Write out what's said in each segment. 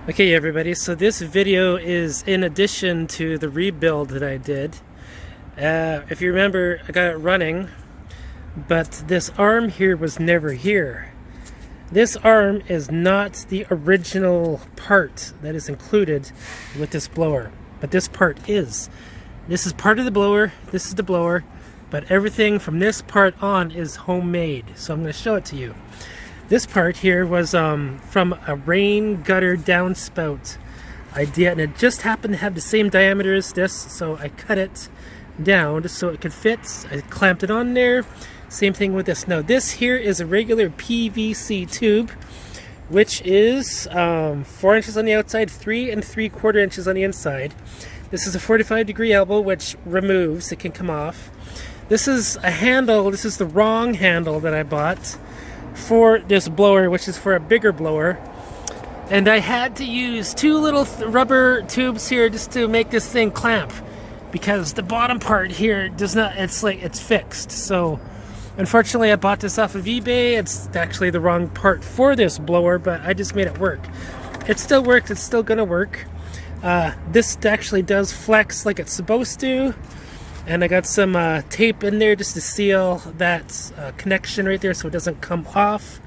Okay everybody, so this video is in addition to the rebuild that I did. If you remember, I got it running, but this arm here was never here. This arm is not the original part that is included with this blower, but this part is. This is part of the blower, this is the blower, but everything from this part on is homemade. So I'm going to show it to you. This part here was from a rain gutter downspout idea, and it just happened to have the same diameter as this, so I cut it down so it could fit. I clamped it on there. Same thing with this. Now this here is a regular PVC tube, which is 4 inches on the outside, 3 3/4 inches on the inside. This is a 45-degree elbow, which removes, it can come off. This is a handle, this is the wrong handle that I bought for this blower, which is for a bigger blower, and I had to use two little rubber tubes here just to make this thing clamp, because the bottom part here does not, it's fixed. So unfortunately I bought this off of eBay. It's actually the wrong part for this blower, but I just made it work. It still works, it's still gonna work. This actually does flex like it's supposed to. And I got some tape in there just to seal that connection right there so it doesn't come off.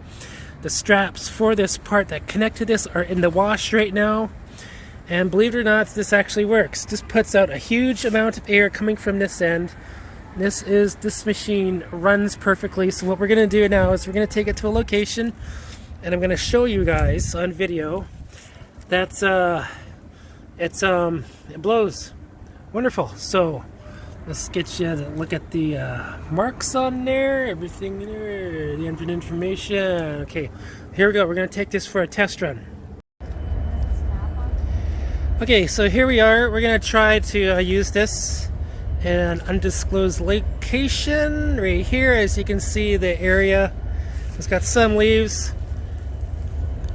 The straps for this part that connect to this are in the wash right now. And believe it or not, this actually works. This puts out a huge amount of air coming from this end. This machine runs perfectly. So what we're going to do now is we're going to take it to a location, and I'm going to show you guys on video that it blows. Wonderful. So let's get you to look at the marks on there, everything in there, the engine information. Okay, here we go. We're going to take this for a test run. Okay, so here we are. We're going to try to use this in an undisclosed location right here. As you can see, the area has got some leaves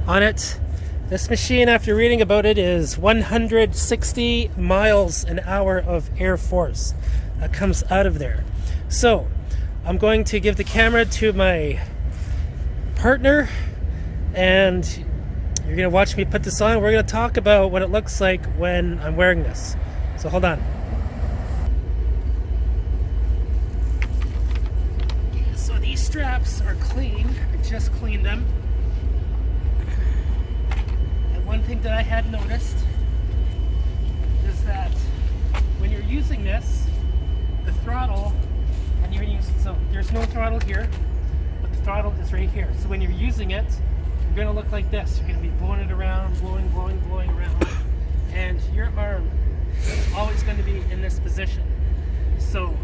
on it. This machine, after reading about it, is 160 miles an hour of air force that comes out of there. So I'm going to give the camera to my partner, and you're going to watch me put this on. We're going to talk about what it looks like when I'm wearing this. So hold on. So these straps are clean. I just cleaned them. And one thing that I had noticed is that when you're using this, the throttle, and you're using, so there's no throttle here, but the throttle is right here. So when you're using it, you're going to look like this. You're going to be blowing it around, blowing around, and your arm is always going to be in this position. So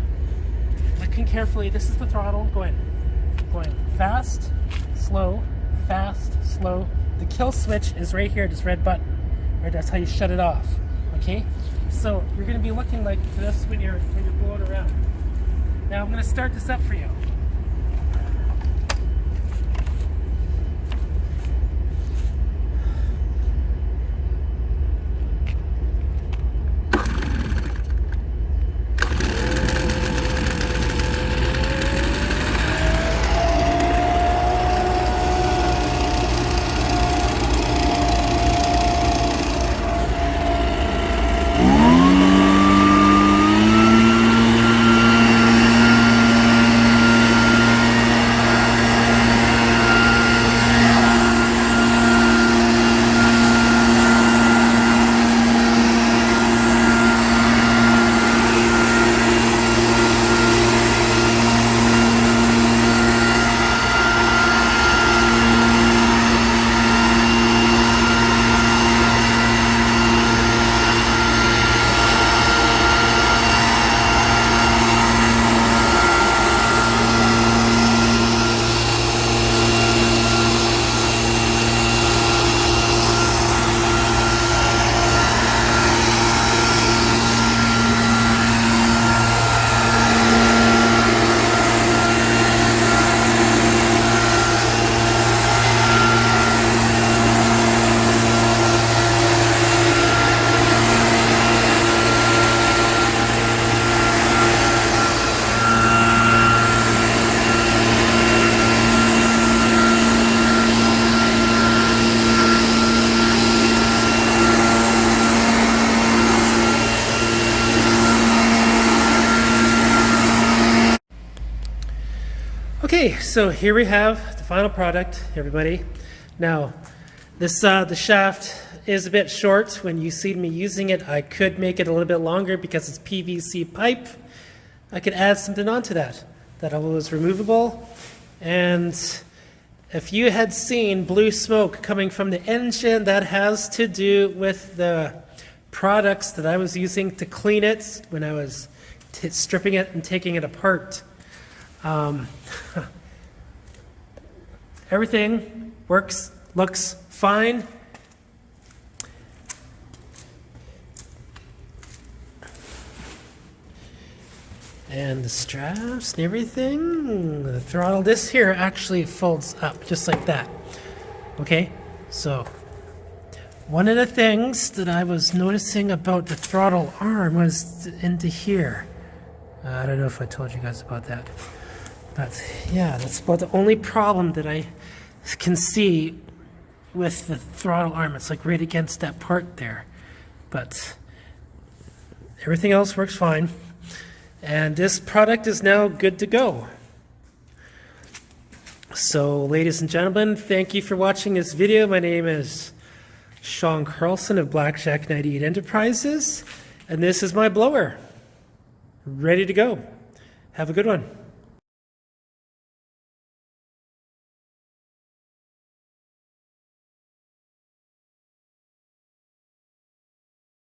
looking carefully, this is the throttle going fast, slow, fast, slow. The kill switch is right here, this red button. Right, that's how you shut it off. Okay, so you're going to be looking like this when you're blowing around. Now I'm going to start this up for you. Okay, so here we have the final product, everybody. Now, this the shaft is a bit short. When you see me using it, I could make it a little bit longer because it's PVC pipe. I could add something onto that. That was removable. And if you had seen blue smoke coming from the engine, that has to do with the products that I was using to clean it when I was stripping it and taking it apart. Everything works, looks fine. And the straps and everything, the throttle, this here actually folds up just like that. Okay, so one of the things that I was noticing about the throttle arm was into here. I don't know if I told you guys about that. But yeah, that's about the only problem that I can see with the throttle arm. It's like right against that part there. But everything else works fine. And this product is now good to go. So, ladies and gentlemen, thank you for watching this video. My name is Sean Carlson of Blackjack 98 Enterprises, and this is my blower. Ready to go. Have a good one.